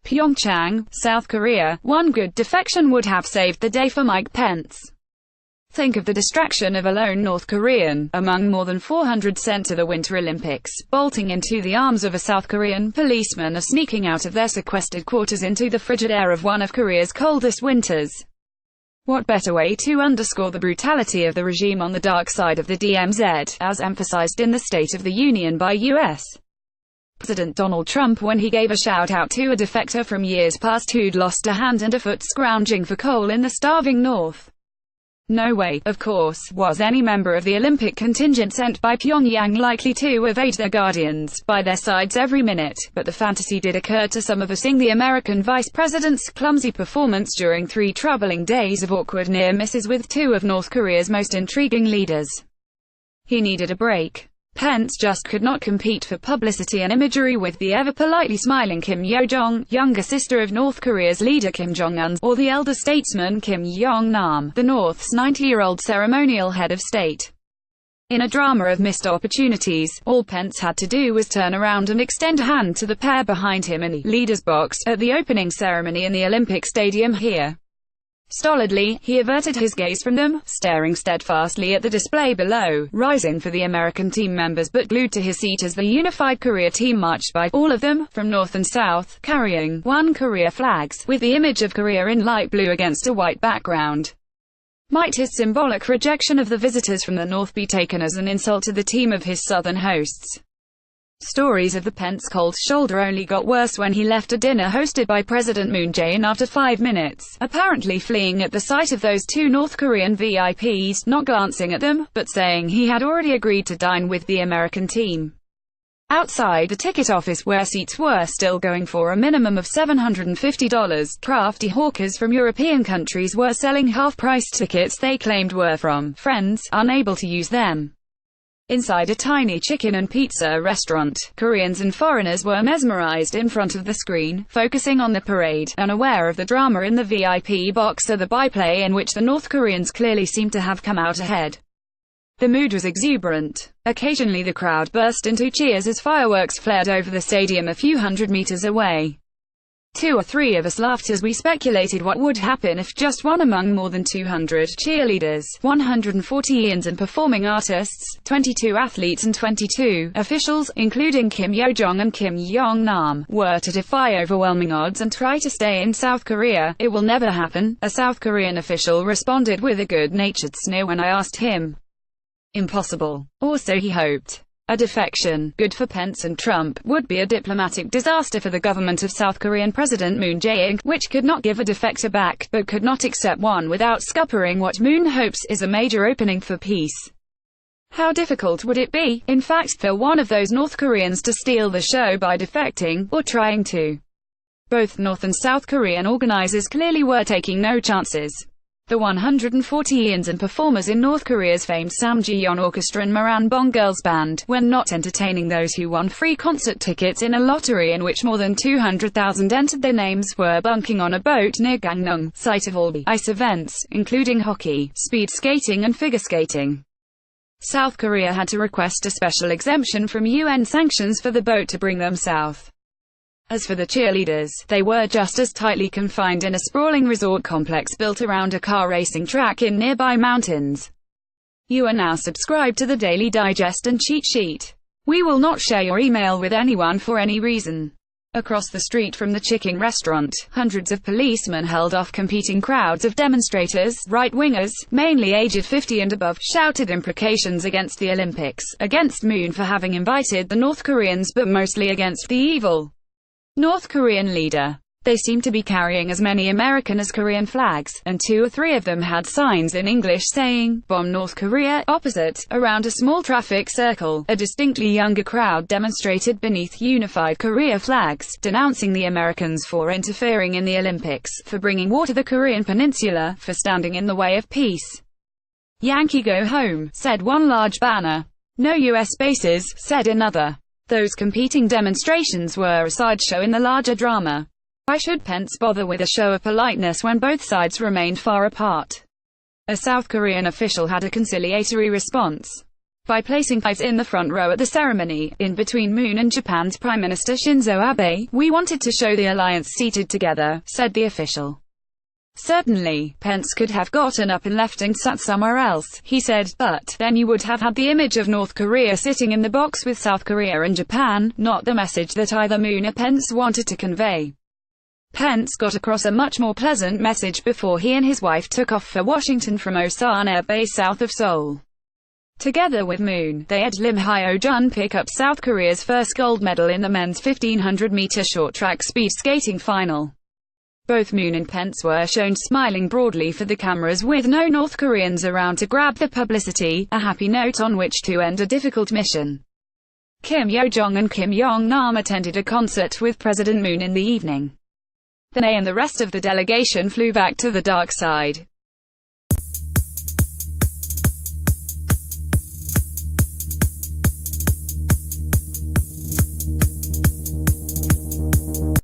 PYONGCHANG, South Korea. One good defection would have saved the day for Mike Pence. Think of the distraction of a lone North Korean, among more than 400 sent to the Winter Olympics, bolting into the arms of a South Korean policeman or sneaking out of their sequestered quarters into the frigid air of one of Korea's coldest winters. What better way to underscore the brutality of the regime on the dark side of the DMZ, as emphasized in the State of the Union by U.S. President Donald Trump when he gave a shout-out to a defector from years past who'd lost a hand and a foot scrounging for coal in the starving North. No way, of course, was any member of the Olympic contingent sent by Pyongyang likely to evade their guardians, by their sides every minute, but the fantasy did occur to some of us seeing the American vice president's clumsy performance during 3 troubling days of awkward near misses with 2 of North Korea's most intriguing leaders. He needed a break. Pence just could not compete for publicity and imagery with the ever-politely smiling Kim Yo-jong, younger sister of North Korea's leader Kim Jong-un, or the elder statesman Kim Yong-nam, the North's 90-year-old ceremonial head of state. In a drama of missed opportunities, all Pence had to do was turn around and extend a hand to the pair behind him in the leader's box, at the opening ceremony in the Olympic Stadium here. Stolidly, he averted his gaze from them, staring steadfastly at the display below, rising for the American team members but glued to his seat as the unified Korea team marched by, all of them, from north and south, carrying One Korea flags, with the image of Korea in light blue against a white background. Might his symbolic rejection of the visitors from the north be taken as an insult to the team of his southern hosts? Stories of the Pence cold shoulder only got worse when he left a dinner hosted by President Moon Jae-in after 5 minutes, apparently fleeing at the sight of those 2 North Korean VIPs, not glancing at them, but saying he had already agreed to dine with the American team. Outside the ticket office where seats were still going for a minimum of $750, crafty hawkers from European countries were selling half-priced tickets they claimed were from friends, unable to use them. Inside a tiny chicken and pizza restaurant, Koreans and foreigners were mesmerized in front of the screen, focusing on the parade, unaware of the drama in the VIP box or the byplay in which the North Koreans clearly seemed to have come out ahead. The mood was exuberant. Occasionally the crowd burst into cheers as fireworks flared over the stadium a few hundred meters away. 2 or 3 of us laughed as we speculated what would happen if just one among more than 200 cheerleaders, 140 ians and performing artists, 22 athletes and 22 officials, including Kim Yo-jong and Kim Yong-nam, were to defy overwhelming odds and try to stay in South Korea. It will never happen, a South Korean official responded with a good-natured sneer when I asked him. Impossible. Or so he hoped. A defection, good for Pence and Trump, would be a diplomatic disaster for the government of South Korean President Moon Jae-in, which could not give a defector back, but could not accept one without scuppering what Moon hopes is a major opening for peace. How difficult would it be, in fact, for one of those North Koreans to steal the show by defecting, or trying to? Both North and South Korean organizers clearly were taking no chances. The 140 ians and performers in North Korea's famed Samjiyon Orchestra and Moranbong Girls Band, when not entertaining those who won free concert tickets in a lottery in which more than 200,000 entered their names, were bunking on a boat near Gangneung, site of all the ice events, including hockey, speed skating and figure skating. South Korea had to request a special exemption from UN sanctions for the boat to bring them south. As for the cheerleaders, they were just as tightly confined in a sprawling resort complex built around a car racing track in nearby mountains. You are now subscribed to the Daily Digest and cheat sheet. We will not share your email with anyone for any reason. Across the street from the chicken restaurant, hundreds of policemen held off competing crowds of demonstrators, right-wingers, mainly aged 50 and above, shouted imprecations against the Olympics, against Moon for having invited the North Koreans but mostly against the evil North Korean leader. They seemed to be carrying as many American as Korean flags, and 2 or 3 of them had signs in English saying, "Bomb North Korea." Opposite, around a small traffic circle, a distinctly younger crowd demonstrated beneath unified Korea flags, denouncing the Americans for interfering in the Olympics, for bringing war to the Korean peninsula, for standing in the way of peace. "Yankee go home," said one large banner. "No US bases," said another. Those competing demonstrations were a sideshow in the larger drama. Why should Pence bother with a show of politeness when both sides remained far apart? A South Korean official had a conciliatory response. by placing us in the front row at the ceremony, in between Moon and Japan's Prime Minister Shinzo Abe. We wanted to show the alliance seated together, said the official. Certainly, Pence could have gotten up and left and sat somewhere else, he said, but then you would have had the image of North Korea sitting in the box with South Korea and Japan, not the message that either Moon or Pence wanted to convey. Pence got across a much more pleasant message before he and his wife took off for Washington from Osan Air Base south of Seoul. Together with Moon, they had Lim Hyo-jun pick up South Korea's first gold medal in the men's 1500-meter short track speed skating final. Both Moon and Pence were shown smiling broadly for the cameras with no North Koreans around to grab the publicity, a happy note on which to end a difficult mission. Kim Yo-jong and Kim Yong-nam attended a concert with President Moon in the evening. Then they and the rest of the delegation flew back to the dark side.